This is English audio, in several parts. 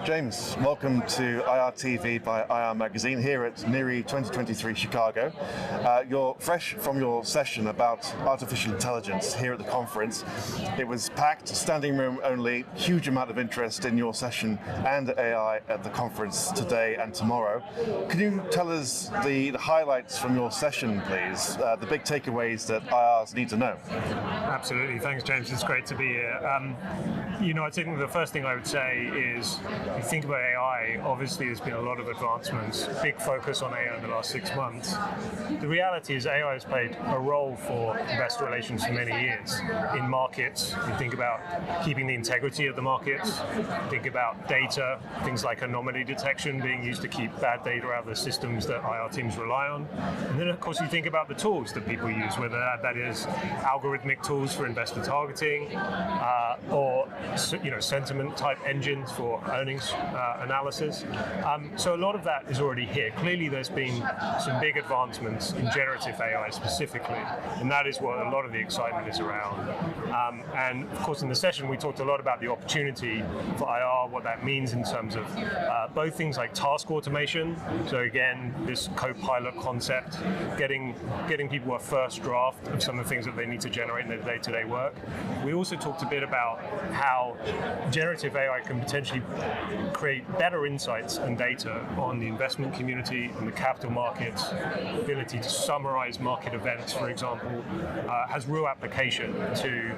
James, welcome to IR TV by IR Magazine here at NIRI 2023 Chicago. You're fresh from your session about artificial intelligence here at the conference. It was packed, standing room only, huge amount of interest in your session and AI at the conference today and tomorrow. Can you tell us the highlights from your session, please? The big takeaways that IRs need to know. Absolutely. Thanks, James. It's great to be here. I think the first thing I would say is, if you think about AI, obviously there's been a lot of advancements, big focus on AI in the last 6 months. The reality is AI has played a role for investor relations for many years. In markets, you think about keeping the integrity of the markets, think about data, things like anomaly detection being used to keep bad data out of the systems that IR teams rely on. And then, of course, you think about the tools that people use, whether that is algorithmic tools for investor targeting, or sentiment type engines for earnings analysis. So a lot of that is already here. Clearly there's been some big advancements in generative AI specifically, and that is what a lot of the excitement is around. And of course in the session we talked a lot about the opportunity for IR, what that means in terms of both things like task automation. So again, this co-pilot concept, getting people a first draft of some of the things that they need to generate in their day-to-day work. We also talked a bit about how generative AI can potentially create better insights and data on the investment community and the capital markets. Ability to summarize market events, for example, has real application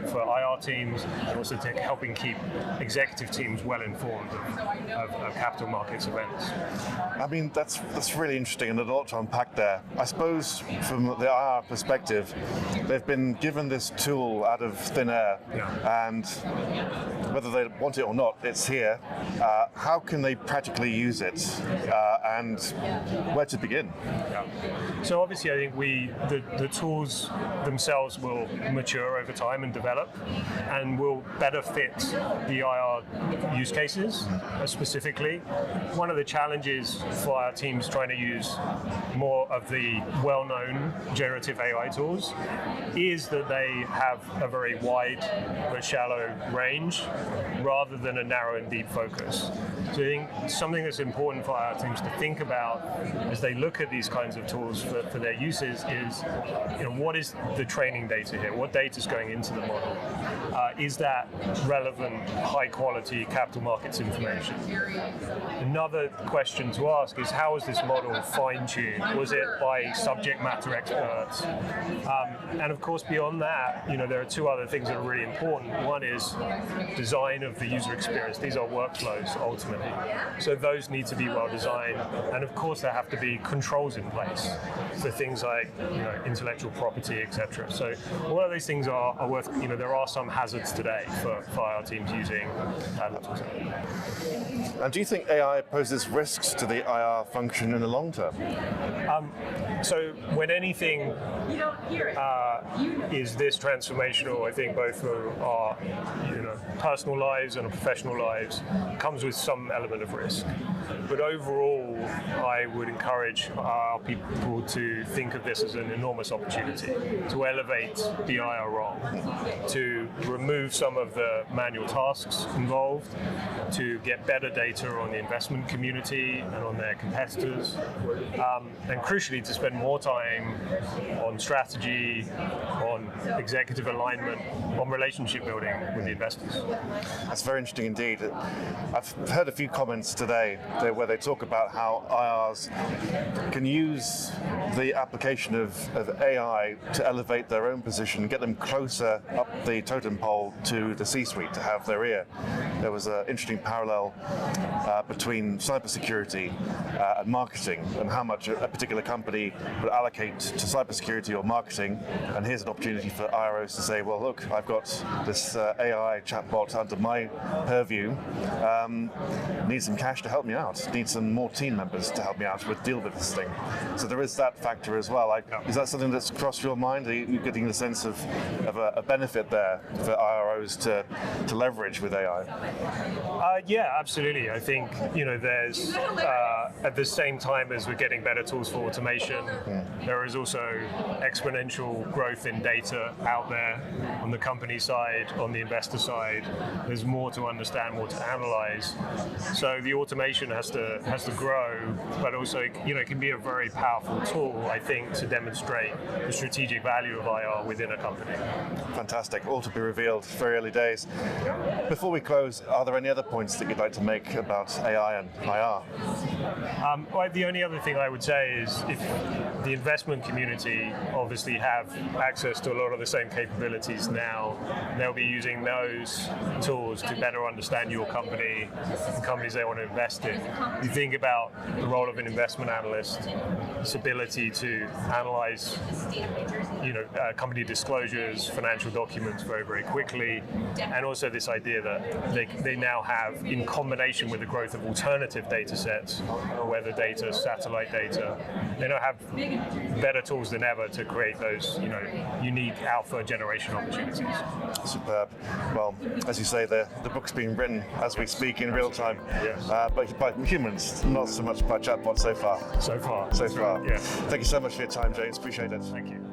for IR teams and also to helping keep executive teams well informed of capital markets events. I mean, that's really interesting and a lot to unpack there. I suppose from the IR perspective, they've been given this tool out of thin air, and whether they want it or not, it's here. How can they practically use it, and where to begin? Yeah. So obviously, I think the tools themselves will mature over time and develop, and will better fit the IR use cases specifically. One of the challenges for our teams trying to use more of the well-known generative AI tools is that they have a very wide but shallow range rather than a narrow and deep focus. So I think something that's important for our teams to think about as they look at these kinds of tools for their uses is, what is the training data here? What data is going into the model? Is that relevant, high-quality capital markets information? Another question to ask is, how is this model fine-tuned? Was it by subject matter experts? And of course, beyond that, there are two other things that are really important. One is design of the user experience. These are workflows, ultimately. So those need to be well designed. And of course, there have to be controls in place for things like intellectual property, etc. So all of these things are worth, there are some hazards today for IR teams using tools. And do you think AI poses risks to the IR function in the long term? So when anything is this transformational, I think both for our personal lives and our professional lives, comes with some element of risk. But overall, I would encourage our people to think of this as an enormous opportunity to elevate the IR role, to remove some of the manual tasks involved, to get better data on the investment community and on their competitors, and crucially to spend more time on strategy, on executive alignment, on relationship building with the investors. That's very interesting indeed. I've heard a few comments today where they talk about how IRs can use the application of AI to elevate their own position, get them closer up the totem pole to the C-suite, to have their ear. There was an interesting parallel between cybersecurity and marketing, and how much a particular company would allocate to cybersecurity or marketing. And here's an opportunity for IROs to say, well, look, I've got this AI chatbot under my purview, need some cash to help me out. out. Need some more team members to help me out with deal with this thing. So there is that factor as well. Is that something that's crossed your mind? Are you getting the sense of a benefit there for IROs to leverage with AI? Yeah, absolutely. I think there's at the same time as we're getting better tools for automation, there is also exponential growth in data out there on the company side, on the investor side. There's more to understand, more to analyze. So the automation has to grow, but also it can be a very powerful tool, I think, to demonstrate the strategic value of IR within a company. Fantastic. All to be revealed. Very early days. Before we close, are there any other points that you'd like to make about AI and IR? Well, the only other thing I would say is if the investment community obviously have access to a lot of the same capabilities now, they'll be using those tools to better understand your company, the companies they want to invest in. You think about the role of an investment analyst, its ability to analyze company disclosures, financial documents very, very quickly, and also this idea that they now have, in combination with the growth of alternative data sets, weather data, satellite data, they now have better tools than ever to create those unique alpha generation opportunities. Superb. Well, as you say, the book's being written as we speak in real time, but by humans, not so much by chatbots so far. So far. So far. Yeah. Thank you so much for your time, James. Appreciate it. Thank you.